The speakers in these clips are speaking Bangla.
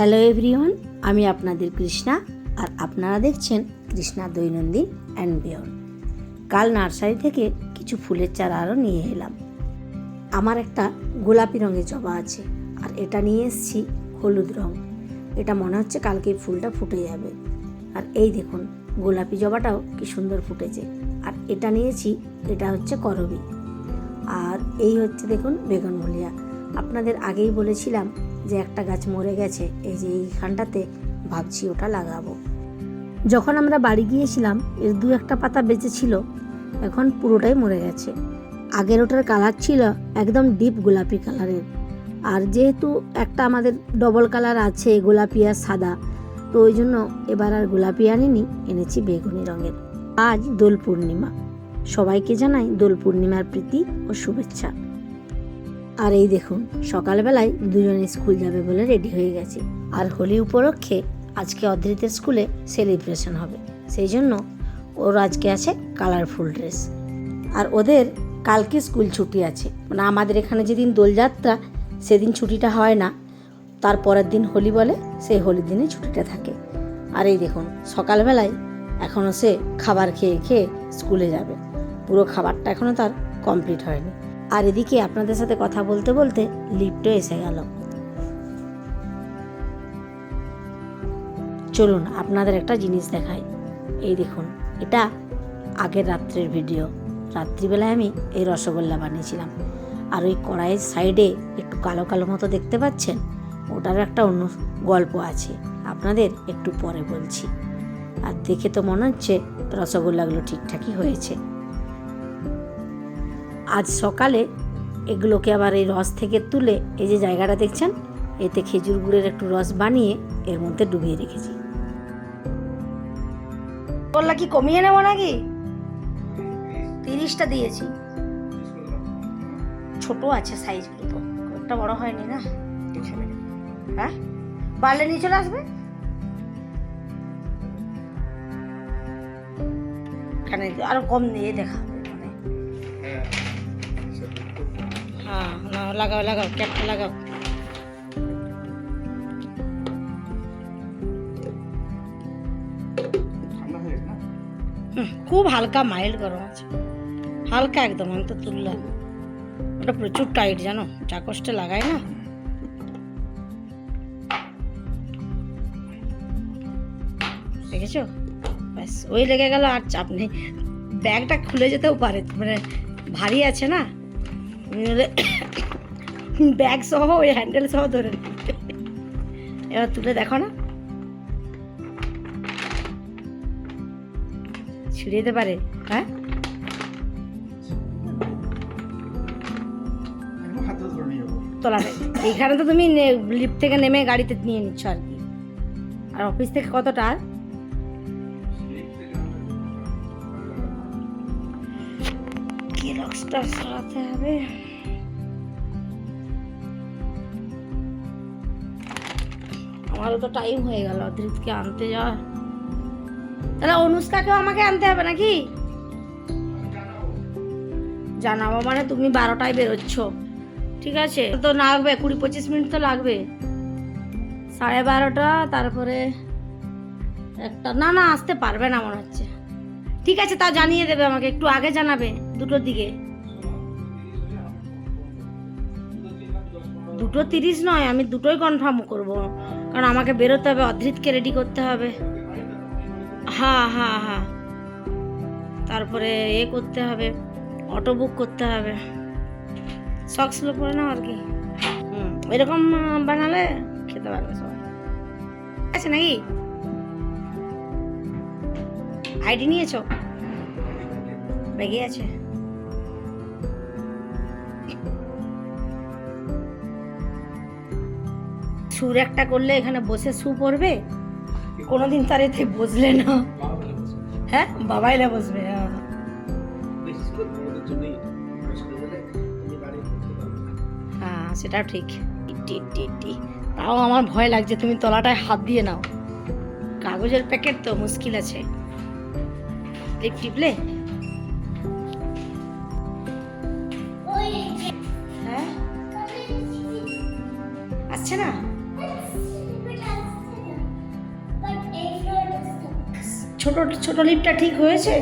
হ্যালো এভরিওয়ান, আমি আপনাদের কৃষ্ণা আর আপনারা দেখছেন কৃষ্ণা দৈনন্দিন অ্যান্ড বিয়ন্ড। কাল নার্সারি থেকে কিছু ফুলের চারা আরও নিয়ে এলাম। আমার একটা গোলাপি রঙের জবা আছে আর এটা নিয়ে এসেছি হলুদ রঙ। এটা মনে হচ্ছে কালকেই ফুলটা ফুটে যাবে। আর এই দেখুন গোলাপি জবাটাও কি সুন্দর ফুটেছে। আর এটা নিয়েছি, এটা হচ্ছে করবী। আর এই হচ্ছে দেখুন বেগুনভুলিয়া। আপনাদের আগেই বলেছিলাম যে একটা গাছ মরে গেছে, এই যে এইখানটাতে ভাবছি ওটা লাগাবো। যখন আমরা বাড়ি গিয়েছিলাম এর দু একটা পাতা বেঁচে ছিল, এখন পুরোটাই মরে গেছে। আগের ওটার কালার ছিল একদম ডিপ গোলাপি কালারের, আর যেহেতু একটা আমাদের ডবল কালার আছে গোলাপি আর সাদা, তো ওই জন্য এবার আর গোলাপি আনিনি, এনেছি বেগুনি রঙের। আজ দোল পূর্ণিমা, সবাইকে জানাই দোল পূর্ণিমার প্রীতি ও শুভেচ্ছা। আর এই দেখুন সকালবেলায় দুজনে স্কুল যাবে বলে রেডি হয়ে গেছে। আর হোলি উপলক্ষে আজকে অদ্রিতের স্কুলে সেলিব্রেশন হবে, সেই জন্য ওর আজকে আছে কালারফুল ড্রেস। আর ওদের কালকে স্কুল ছুটি আছে, মানে আমাদের এখানে যেদিন দোলযাত্রা সেদিন ছুটিটা হয় না, তার পরের দিন হোলি বলে, সেই হোলির দিনে ছুটিটা থাকে। আর এই দেখুন সকালবেলায় এখনও সে খাবার খেয়ে খেয়ে স্কুলে যাবে, পুরো খাবারটা এখনও তার কমপ্লিট হয়নি। আর এদিকে আপনাদের সাথে কথা বলতে বলতে লিফটও এসে গেল। চলুন আপনাদের একটা জিনিস দেখাই। এই দেখুন, এটা আগের রাত্রের ভিডিও। রাত্রিবেলায় আমি এই রসগোল্লা বানিয়েছিলাম। আর ওই কড়াইয়ের সাইডে একটু কালো কালো মতো দেখতে পাচ্ছেন, ওটার একটা অন্য গল্প আছে, আপনাদের একটু পরে বলছি। আর দেখে তো মনে হচ্ছে রসগোল্লাগুলো ঠিকঠাকই হয়েছে। আজ সকালে এগুলোকে আবার এই রস থেকে তুলে এই যে জায়গাটা দেখছেন, এতে খেজুর গুড়ের একটু রস বানিয়ে এর মধ্যে ডুবিয়ে রেখেছি। বললা কি কমিয়ে নেবো নাকি? 30টা দিয়েছি, ছোট আছে সাইজগুলো, তো একটা বড় হয়নি না। হ্যাঁ, বাড়লে নিয়ে চলে আসবে। এখানে আরো কম দিয়ে দেখাবে। হ্যাঁ, লাগাও লাগাও, ক্যাপটা লাগাও। খুব হালকা মাইল্ড গরম আছে, হালকা একদম। আমি তো তুললাম, ওটা প্রচুর টাইট জানো, চাকসটা লাগাই না। দেখেছো, ব্যাস ওই লেগে গেল, আর চাপ নেই। ব্যাগটা খুলে যেতেও পারে, মানে ভারী আছে না, ব্যাগ সহ ওই হ্যান্ডেল সহ ধরে। এবার তুলে দেখো না, ছুড়ে দিতে পারে। হ্যাঁ, তোলা নেই। এইখানে তো তুমি লিফট থেকে নেমে গাড়িতে নিয়ে নিচ্ছ আর কি। আর অফিস থেকে কতটা? কি লক্সটা সরাতে হবে। আমারও তো টাইম হয়ে গেল অদ্রিতকে আনতে যাওয়ার। তাহলে অনুষ্কাকেও আমাকে আনতে হবে নাকি? জানাবো মানে তুমি 12টায় বেরোচ্ছ, ঠিক আছে? তো লাগবে 20-25 মিনিট তো লাগবে। 12:30, তারপরে একটা। না না, আসতে পারবে না মনে হচ্ছে। ঠিক আছে, তা জানিয়ে দেবে আমাকে, একটু আগে জানাবে, 2টোর দিকে। 2:30 নয়, আমি 2টোই কনফার্ম করবো, কারণ আমাকে বেরোতে হবে, অদ্রিতকে রেডি করতে হবে। হ্যাঁ হ্যাঁ হ্যাঁ, তারপরে করতে হবে, অটো বুক করতে হবে। সক্সগুলো পরে নাও আর কি। এরকম বানালে খেতে পারবে সবাই। আছে নাকি? আইডি নিয়েছো? ব্যাগে আছে। সুর একটা করলে এখানে বসে শু পড়বে, কোনোদিন তার এতে বসলে না। হ্যাঁ, বাবাইলা বসবে। হ্যাঁ, সেটা ঠিক। তাও আমার ভয় লাগছে, তুমি তলাটায় হাত দিয়ে নাও, কাগজের প্যাকেট তো মুশকিল আছে। লিপ টিপলে হ্যাঁ আসছে না। ছোট ছোট লিপটা ঠিক হয়েছে?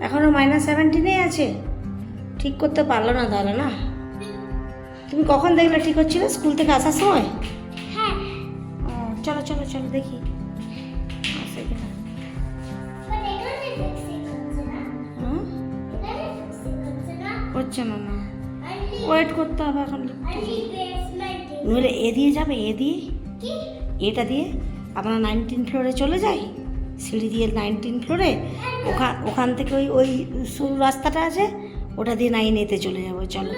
এখনো -17 আছে, ঠিক করতে পারলো না তাহলে না? তুমি কখন দেখলে ঠিক হচ্ছিল? স্কুল থেকে আসার সময়? হ্যাঁ। ও, চলো চলো চলো দেখি আসে কিনা। হচ্ছে না না, ওয়েট করতে হবে এখন। নইলে এ দিয়ে যাবে, এ দিয়ে, এটা দিয়ে আমরা 19 ফ্লোরে চলে যাই, সিঁড়ি দিয়ে 19 ফ্লোরে, ওখান থেকে ওই ওই সরু রাস্তাটা আছে, ওটা দিয়ে 9A-তে চলে যাবো। চলো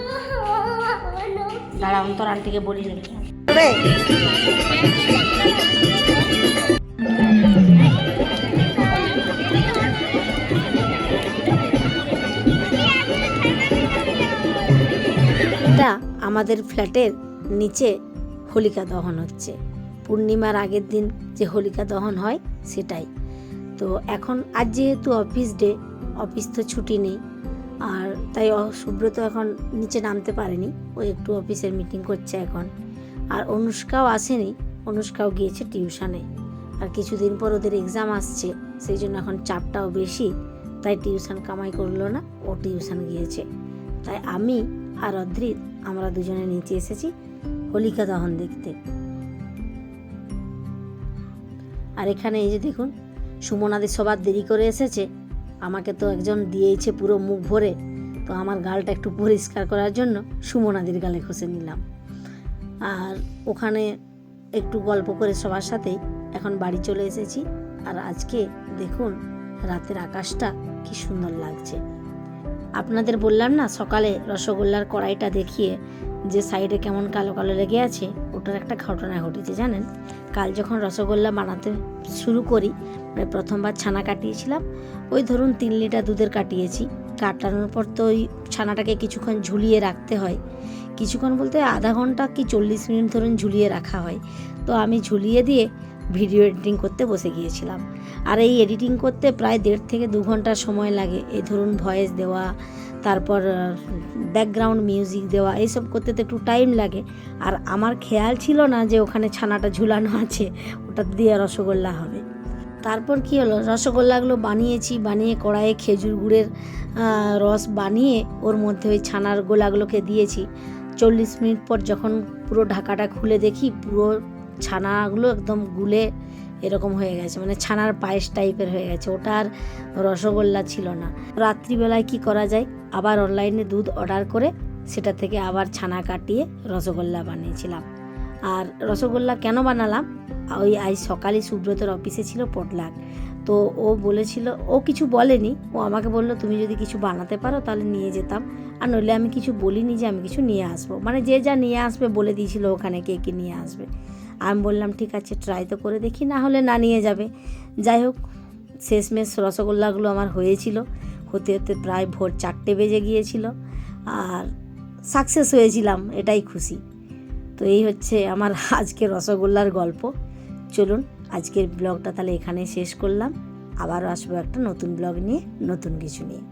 দাঁড়াও, তোর আন্টিকে বলি নেবে। এটা আমাদের ফ্ল্যাটের নিচে হোলিকা দহন হচ্ছে। পূর্ণিমার আগের দিন যে হোলিকা দহন হয় সেটাই। তো এখন আজ যেহেতু অফিস ডে, অফিস তো ছুটি নেই, আর তাই সুব্রত এখন নিচে নামতে পারেনি, ও একটু অফিসের মিটিং করছে এখন। আর অনুষ্কাও আসেনি, অনুষ্কাও গিয়েছে টিউশনে। আর কিছুদিন পর ওদের এক্সাম আসছে, সেই জন্য এখন চাপটাও বেশি, তাই টিউশন কামাই করলো না, ও টিউশন গিয়েছে। তাই আমি আর অদ্রিত আমরা দুজনে নিচে এসেছি হোলিকা দহন দেখতে। আর এখানে এই যে দেখুন, সুমনাদের সবার দেরি করে এসেছে, আমাকে তো একজন দিয়েছে পুরো মুখ ভরে, তো আমার গালটা একটু পরিষ্কার করার জন্য সুমনাদের গালে ঘষে নিলাম। আর ওখানে একটু গল্প করে সবার সাথেই এখন বাড়ি চলে এসেছি। আর আজকে দেখুন রাতের আকাশটা কি সুন্দর লাগছে। আপনাদের বললাম না সকালে রসগোল্লার কড়াইটা দেখিয়ে যে সাইডে কেমন কালো কালো লেগে আছে, ওটার একটা ঘটনা ঘটেছে জানেন। কাল যখন রসগোল্লা বানাতে শুরু করি, মানে প্রথমবার ছানা কাটিয়েছিলাম, ওই ধরুন 3 লিটার দুধের কাটিয়েছি। কাটানোর পর তো ওই ছানাটাকে কিছুক্ষণ ঝুলিয়ে রাখতে হয়, কিছুক্ষণ বলতে আধা ঘন্টা কি 40 মিনিট ধরুন ঝুলিয়ে রাখা হয়। তো আমি ঝুলিয়ে দিয়ে ভিডিও এডিটিং করতে বসে গিয়েছিলাম। আর এই এডিটিং করতে প্রায় 1.5 থেকে 2 ঘন্টা সময় লাগে। এই ধরুন ভয়েস দেওয়া, তারপর ব্যাকগ্রাউন্ড মিউজিক দেওয়া, এইসব করতে তো একটু টাইম লাগে। আর আমার খেয়াল ছিল না যে ওখানে ছানাটা ঝুলানো আছে, ওটা দিয়ে রসগোল্লা হবে। তারপর কি হলো, রসগোল্লাগুলো বানিয়েছি, বানিয়ে কড়াইয়ে খেজুর গুড়ের রস বানিয়ে ওর মধ্যে ওই ছানার গোলাগুলোকে দিয়েছি। 40 মিনিট পর যখন পুরো ঢাকাটা খুলে দেখি, পুরো ছানাগুলো একদম গুলে এরকম হয়ে গেছে, মানে ছানার পায়েস টাইপের হয়ে গেছে, ওটা আর রসগোল্লা ছিল না। রাত্রিবেলায় কি করা যায়, আবার অনলাইনে দুধ অর্ডার করে সেটা থেকে আবার ছানা কাটিয়ে রসগোল্লা বানিয়েছিলাম। আর রসগোল্লা কেন বানালাম, ওই আজ সকালে সুব্রতর অফিসে ছিল পটলাক, তো ও বলেছিল, ও কিছু বলেনি, ও আমাকে বললো তুমি যদি কিছু বানাতে পারো তাহলে নিয়ে যেতাম, আর নইলে আমি কিছু বলিনি যে আমি কিছু নিয়ে আসবো, মানে যে যা নিয়ে আসবে বলে দিয়েছিল ওখানে কে কে নিয়ে আসবে। আমি বললাম ঠিক আছে ট্রাই তো করে দেখি, না হলে না নিয়ে যাবে। যাই হোক, শেষমেশ রসগোল্লাগুলো আমার হয়েছিল, হতে হতে প্রায় ভোর 4টে বেজে গিয়েছিল, আর সাকসেস হয়েছিলাম, এটাই খুশি। তো এই হচ্ছে আমার আজকে রসগোল্লার গল্প। চলুন আজকের ব্লগটা তাহলে এখানে শেষ করলাম, আবারও আসবো একটা নতুন ব্লগ নিয়ে, নতুন কিছু নিয়ে।